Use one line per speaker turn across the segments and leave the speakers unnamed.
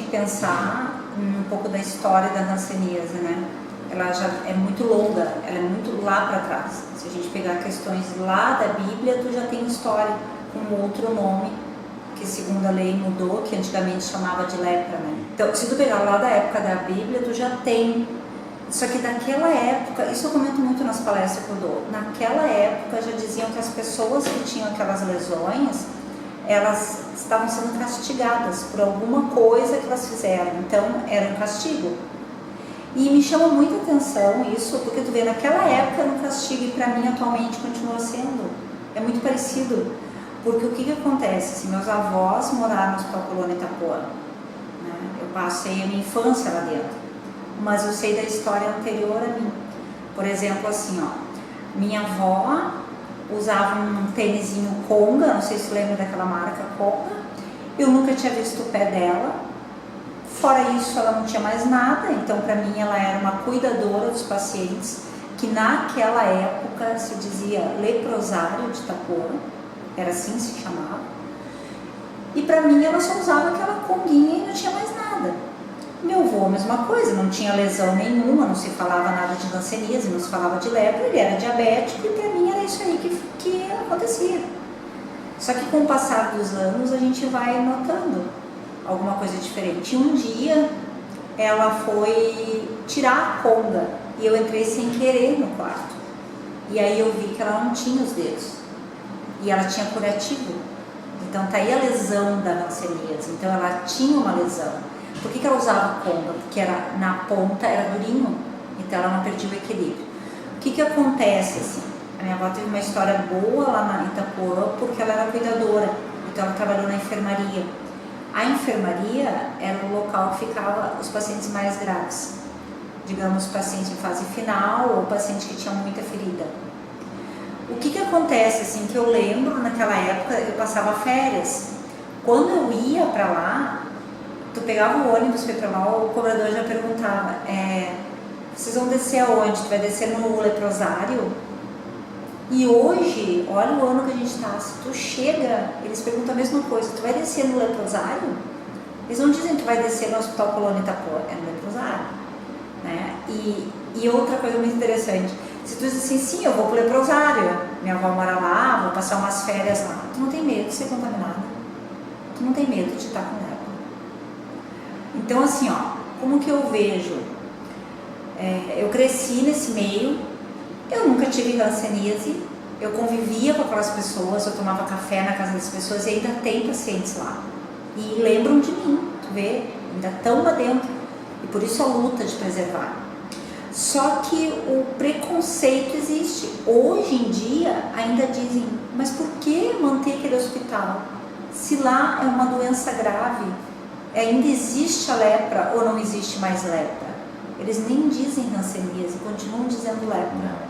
pensar um pouco da história da hanseníase, né? Ela já é muito longa, ela é muito lá para trás. Se a gente pegar questões lá da Bíblia, tu já tem história com outro nome, que segundo a lei mudou, que antigamente chamava de lepra, né? Então, se tu pegar lá da época da Bíblia, tu já tem. Só que naquela época, isso eu comento muito nas palestras que eu dou, naquela época já diziam que as pessoas que tinham aquelas lesões, elas estavam sendo castigadas por alguma coisa que elas fizeram, então era um castigo. E me chama muita atenção isso, porque tu vê, naquela época era um castigo e para mim atualmente continua sendo. É muito parecido, porque o que acontece? Assim, meus avós moraram no Hospital Colônia Itapuã, né? Eu passei a minha infância lá dentro, mas eu sei da história anterior a mim. Por exemplo, assim, ó, minha avó usava um tênisinho Conga, não sei se você lembra daquela marca Conga, eu nunca tinha visto o pé dela. Fora isso, ela não tinha mais nada, então para mim ela era uma cuidadora dos pacientes, que naquela época se dizia leprosário de Itapuã, era assim que se chamava. E para mim ela só usava aquela conguinha e não tinha mais nada. Meu avô, a mesma coisa, não tinha lesão nenhuma, não se falava nada de hanseníase, não se falava de lepra, ele era diabético e para mim era isso aí que acontecia. Só que com o passar dos anos a gente vai notando alguma coisa diferente. Um dia ela foi tirar a conga e eu entrei sem querer no quarto. E aí eu vi que ela não tinha os dedos. E ela tinha curativo. Então tá aí a lesão da hanseníase. Então ela tinha uma lesão. Por que ela usava conga? Porque era, na ponta era durinho. Então ela não perdia o equilíbrio. O que acontece assim? A minha avó teve uma história boa lá na Itapuã porque ela era cuidadora. Então ela trabalhou na enfermaria. A enfermaria era o local que ficava os pacientes mais graves, digamos, paciente em fase final ou paciente que tinha muita ferida. O que acontece, assim, que eu lembro naquela época, eu passava férias. Quando eu ia para lá, tu pegava o ônibus para ir para lá, o cobrador já perguntava, vocês vão descer aonde? Tu vai descer no leprosário? E hoje, olha o ano que a gente está, se tu chega, eles perguntam a mesma coisa, tu vai descer no leprosário? Eles não dizem que tu vai descer no Hospital Colônia Itapuã, é no leprosário, né? E outra coisa muito interessante, se tu diz assim, sim, eu vou pro leprosário, minha avó mora lá, vou passar umas férias lá, tu não tem medo de ser contaminada, tu não tem medo de estar com lepra. Então assim, ó, como que eu vejo? Eu cresci nesse meio, eu nunca tive hanseníase, eu convivia com aquelas pessoas, eu tomava café na casa das pessoas e ainda tem pacientes lá. E lembram de mim, tu vê, ainda estão lá dentro. E por isso a luta de preservar. Só que o preconceito existe. Hoje em dia ainda dizem, mas por que manter aquele hospital? Se lá é uma doença grave, ainda existe a lepra ou não existe mais lepra? Eles nem dizem hanseníase, continuam dizendo lepra.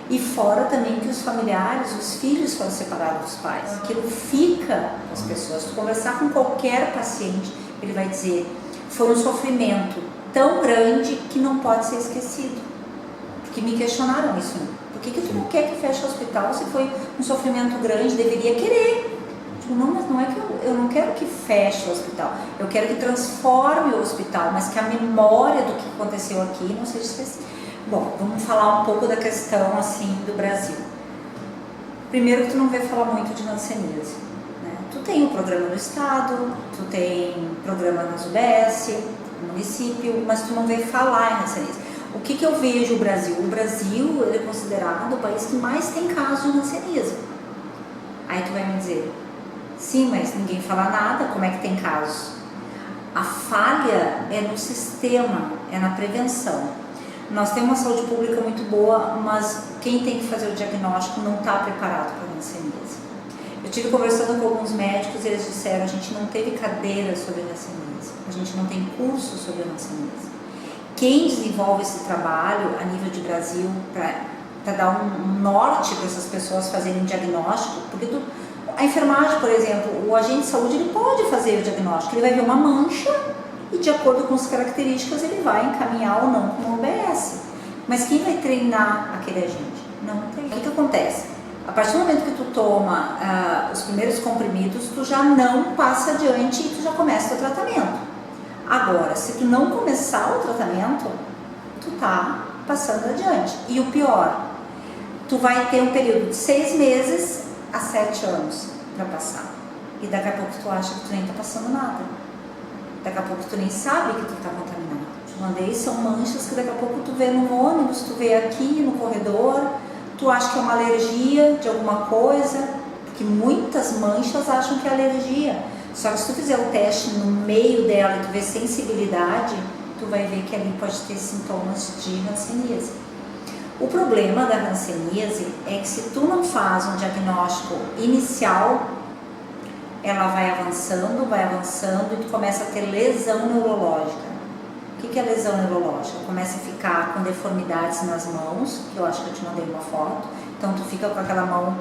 E fora também que os familiares, os filhos foram separados dos pais. Aquilo fica com as pessoas. Se tu conversar com qualquer paciente, ele vai dizer, foi um sofrimento tão grande que não pode ser esquecido. Porque me questionaram isso. Por que tu não quer que feche o hospital se foi um sofrimento grande? Deveria querer. Digo, não, mas não é que eu não quero que feche o hospital. Eu quero que transforme o hospital, mas que a memória do que aconteceu aqui não seja esquecida. Bom, vamos falar um pouco da questão assim do Brasil. Primeiro que tu não vê falar muito de hanseníase, né? Tu tem o programa no estado, tu tem programa nas UBS, no município, mas tu não vê falar em hanseníase. O que eu vejo o Brasil? O Brasil ele é considerado o país que mais tem casos de hanseníase. Aí tu vai me dizer, sim, mas ninguém fala nada, como é que tem casos? A falha é no sistema, é na prevenção. Nós temos uma saúde pública muito boa, mas quem tem que fazer o diagnóstico não está preparado para a hanseníase. Eu estive conversando com alguns médicos e eles disseram, a gente não teve cadeira sobre a hanseníase, a gente não tem curso sobre a hanseníase. Quem desenvolve esse trabalho a nível de Brasil para dar um norte para essas pessoas fazerem um diagnóstico, porque a enfermagem, por exemplo, o agente de saúde ele pode fazer o diagnóstico, ele vai ver uma mancha e de acordo com as características ele vai encaminhar ou não para uma UBS. Mas quem vai treinar aquele agente? Não tem. O que acontece? A partir do momento que tu toma os primeiros comprimidos, tu já não passa adiante e tu já começa o tratamento. Agora, se tu não começar o tratamento, tu tá passando adiante. E o pior, tu vai ter um período de 6 meses a 7 anos para passar. E daqui a pouco tu acha que tu nem tá passando nada. Daqui a pouco tu nem sabe que tu tá contaminado. Te mandei, são manchas que daqui a pouco tu vê no ônibus, tu vê aqui no corredor, tu acha que é uma alergia de alguma coisa, porque muitas manchas acham que é alergia. Só que se tu fizer o teste no meio dela e tu ver sensibilidade, tu vai ver que ali pode ter sintomas de hanseníase. O problema da hanseníase é que se tu não faz um diagnóstico inicial, ela vai avançando e tu começa a ter lesão neurológica. O que é lesão neurológica? Começa a ficar com deformidades nas mãos, que eu acho que eu te mandei uma foto, então tu fica com aquela mão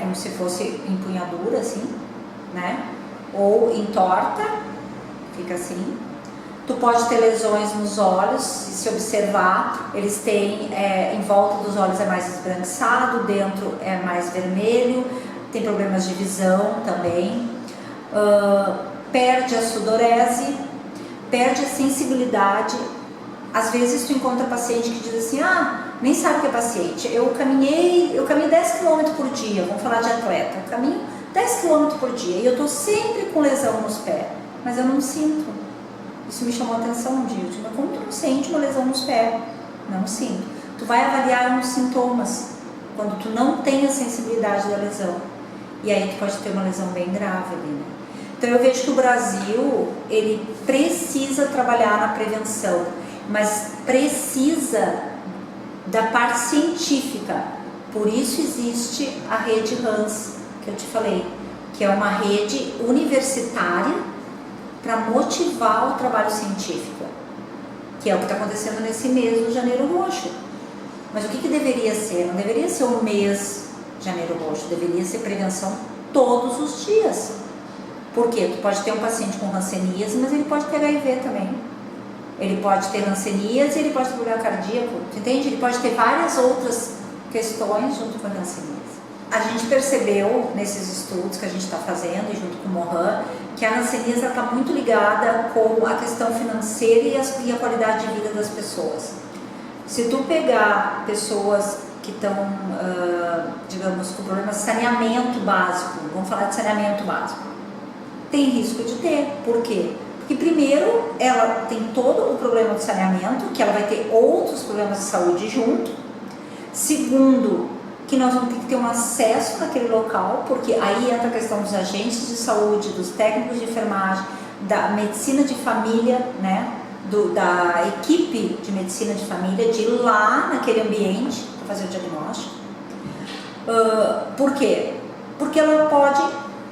como se fosse empunhadura, assim, né? Ou entorta, fica assim. Tu pode ter lesões nos olhos, se observar, eles têm, em volta dos olhos é mais esbranquiçado, dentro é mais vermelho, tem problemas de visão também, perde a sudorese, perde a sensibilidade. Às vezes tu encontra paciente que diz assim, nem sabe que é paciente, eu caminho 10 km por dia, vamos falar de atleta, eu caminho 10 km por dia e eu tô sempre com lesão nos pés, mas eu não sinto. Isso me chamou a atenção um dia, eu digo, mas como tu não sente uma lesão nos pés? Não sinto. Tu vai avaliar uns sintomas, quando tu não tem a sensibilidade da lesão, e aí tu pode ter uma lesão bem grave ali, né? Então eu vejo que o Brasil, ele precisa trabalhar na prevenção, mas precisa da parte científica. Por isso existe a rede Hans, que eu te falei, que é uma rede universitária para motivar o trabalho científico, que é o que está acontecendo nesse mês do Janeiro Roxo. Mas o que deveria ser? Não deveria ser o mês Janeiro Roxo, deveria ser prevenção todos os dias. Por quê? Tu pode ter um paciente com hanseníase, mas ele pode ter HIV também. Ele pode ter hanseníase, ele pode ter problema cardíaco, entende? Ele pode ter várias outras questões junto com a hanseníase. A gente percebeu nesses estudos que a gente está fazendo, junto com o Mohan, que a hanseníase está muito ligada com a questão financeira e a qualidade de vida das pessoas. Se tu pegar pessoas que estão, digamos, com problemas de saneamento básico, vamos falar de saneamento básico, tem risco de ter. Por quê? Porque primeiro, ela tem todo o problema do saneamento, que ela vai ter outros problemas de saúde junto. Segundo, que nós vamos ter que ter um acesso naquele local, porque aí entra a questão dos agentes de saúde, dos técnicos de enfermagem, da medicina de família, né? Da equipe de medicina de família, de ir lá naquele ambiente para fazer o diagnóstico. Por quê? Porque ela pode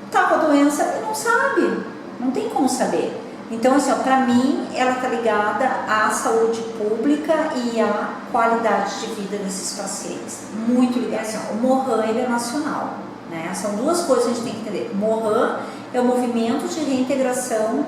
estar com a doença e não sabe, não tem como saber. Então, assim, para mim, ela está ligada à saúde pública e à qualidade de vida desses pacientes. Muito ligada. Assim, o Mohan, ele é nacional, né? São duas coisas que a gente tem que entender. O Mohan é o movimento de reintegração,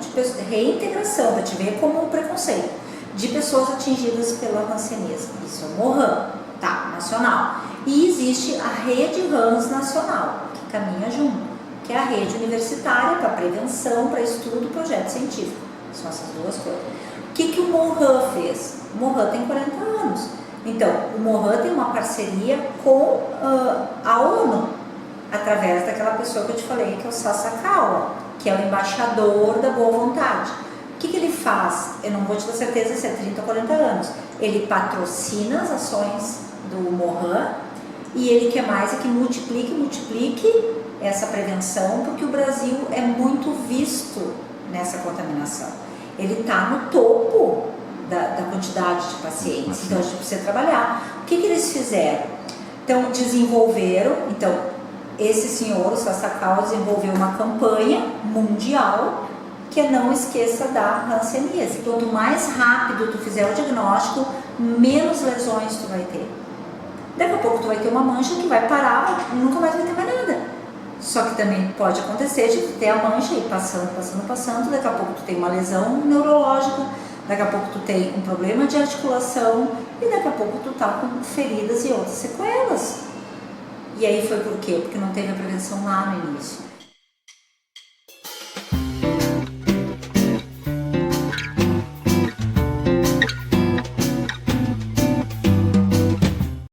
para te ver como um preconceito, de pessoas atingidas pela hanseníase. Isso é o Mohan, tá? Nacional. E existe a rede Hans nacional, que caminha junto, que é a rede universitária para prevenção, para estudo, projeto científico. São essas duas coisas. O que o Mohan fez? O Mohan tem 40 anos. Então, o Mohan tem uma parceria com a ONU, através daquela pessoa que eu te falei, que é o Sasakawa, que é o embaixador da boa vontade. O que ele faz? Eu não vou te dar certeza se é 30 ou 40 anos. Ele patrocina as ações do Mohan e ele quer mais é que multiplique essa prevenção, porque o Brasil é muito visto nessa contaminação. Ele está no topo da quantidade de pacientes, então a gente precisa trabalhar. O que eles fizeram? Então, desenvolveram, esse senhor, o Sasakawa, desenvolveu uma campanha mundial que é não esqueça da hanseníase. Quanto mais rápido tu fizer o diagnóstico, menos lesões tu vai ter. Daqui a pouco tu vai ter uma mancha que vai parar e nunca mais vai ter mais nada. Só que também pode acontecer de tu ter a mancha e passando, daqui a pouco tu tem uma lesão neurológica, daqui a pouco tu tem um problema de articulação e daqui a pouco tu tá com feridas e outras sequelas. E aí foi por quê? Porque não teve a prevenção lá no início.